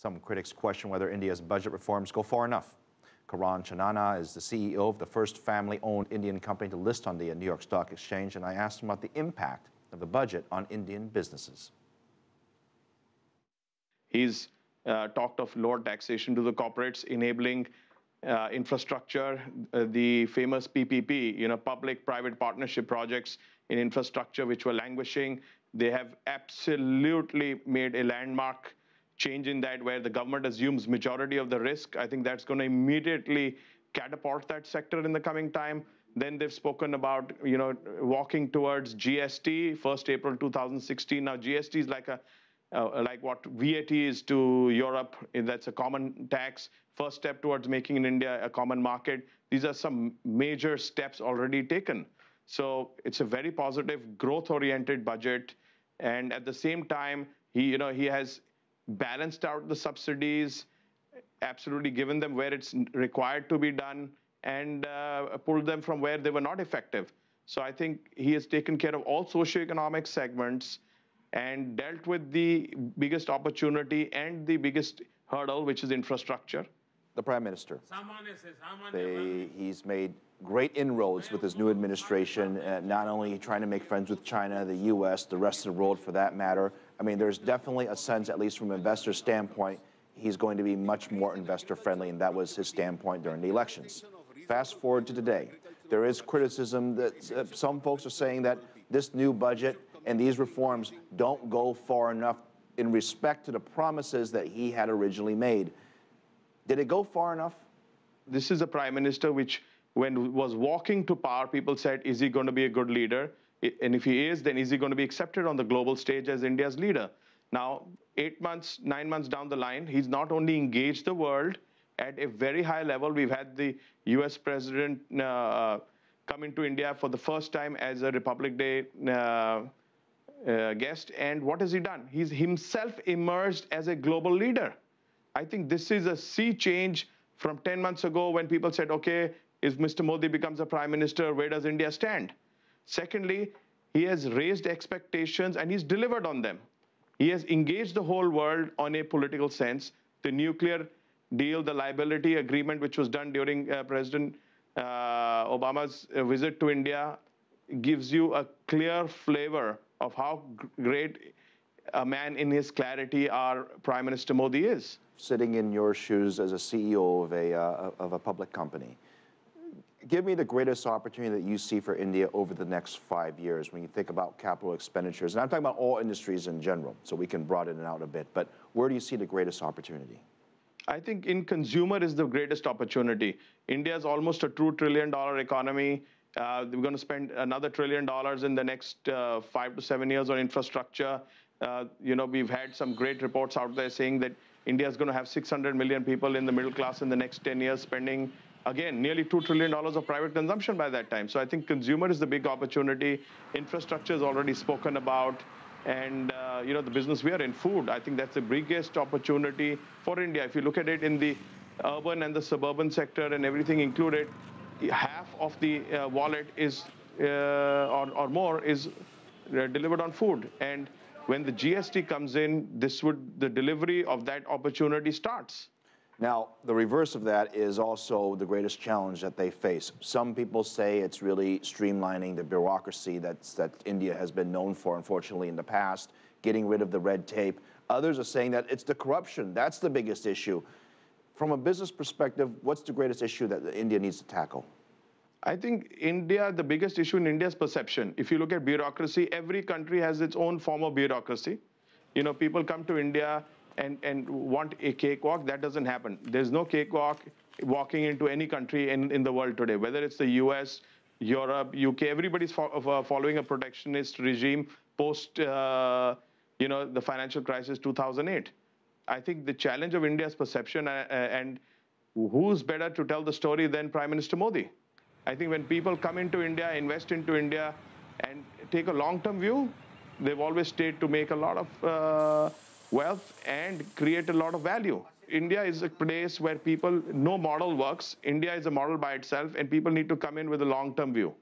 Some critics question whether India's budget reforms go far enough. Karan Chanana is the CEO of the first family-owned Indian company to list on the New York Stock Exchange, and I asked him about the impact of the budget on Indian businesses. He's talked of lower taxation to the corporates, enabling infrastructure, the famous PPP, public-private partnership projects in infrastructure which were languishing. They have absolutely made a landmark change in that, where the government assumes majority of the risk. I think that's going to immediately catapult that sector in the coming time. Then they've spoken about, walking towards GST, 1st April 2016. Now, GST is like what VAT is to Europe. That's a common tax. First step towards making in India a common market. These are some major steps already taken. So it's a very positive, growth-oriented budget. And at the same time, he has balanced out the subsidies, absolutely given them where it's required to be done, and pulled them from where they were not effective. So I think he has taken care of all socioeconomic segments and dealt with the biggest opportunity and the biggest hurdle, which is infrastructure. The Prime Minister, he's made great inroads with his new administration, not only trying to make friends with China, the U.S., the rest of the world for that matter. I mean, there's definitely a sense, at least from an investor standpoint, he's going to be much more investor-friendly, and that was his standpoint during the elections. Fast forward to today. There is criticism that some folks are saying that this new budget and these reforms don't go far enough in respect to the promises that he had originally made. Did it go far enough? This is a prime minister which, when he was walking to power, people said, is he going to be a good leader? And if he is, then is he going to be accepted on the global stage as India's leader? Now, 8 months, 9 months down the line, he's not only engaged the world at a very high level. We've had the U.S. president come into India for the first time as a Republic Day guest. And what has he done? He's himself emerged as a global leader. I think this is a sea change from 10 months ago when people said, okay, if Mr. Modi becomes a prime minister, where does India stand? Secondly, he has raised expectations and he's delivered on them. He has engaged the whole world on a political sense. The nuclear deal, the liability agreement, which was done during President Obama's visit to India, gives you a clear flavor of how great a man in his clarity our Prime Minister Modi is. Sitting in your shoes as a CEO of a public company, give me the greatest opportunity that you see for India over the next 5 years when you think about capital expenditures. And I'm talking about all industries in general, so we can broaden it out a bit. But where do you see the greatest opportunity? I think in consumer is the greatest opportunity. India is almost a $2 trillion economy. We're going to spend another $1 trillion in the next 5 to 7 years on infrastructure. We've had some great reports out there saying that India is going to have 600 million people in the middle class in the next 10 years, spending, again, nearly $2 trillion of private consumption by that time. So I think consumer is the big opportunity. Infrastructure is already spoken about. And, the business we are in, food, I think that's the biggest opportunity for India. If you look at it in the urban and the suburban sector and everything included, half of the wallet is, or more, is delivered on food. And when the GST comes in, the delivery of that opportunity starts. Now, the reverse of that is also the greatest challenge that they face. Some people say it's really streamlining the bureaucracy that India has been known for, unfortunately, in the past, getting rid of the red tape. Others are saying that it's the corruption. That's the biggest issue. From a business perspective, what's the greatest issue that India needs to tackle? I think the biggest issue in India is perception. If you look at bureaucracy, every country has its own form of bureaucracy. People come to India and want a cakewalk. That doesn't happen. There's no cakewalk walking into any country in the world today, whether it's the US, Europe, UK. Everybody's following a protectionist regime post, the financial crisis 2008. I think the challenge of India is perception, and who's better to tell the story than Prime Minister Modi? I think when people come into India, invest into India, and take a long-term view, they've always stayed to make a lot of wealth and create a lot of value. India is a place where no model works. India is a model by itself, and people need to come in with a long-term view.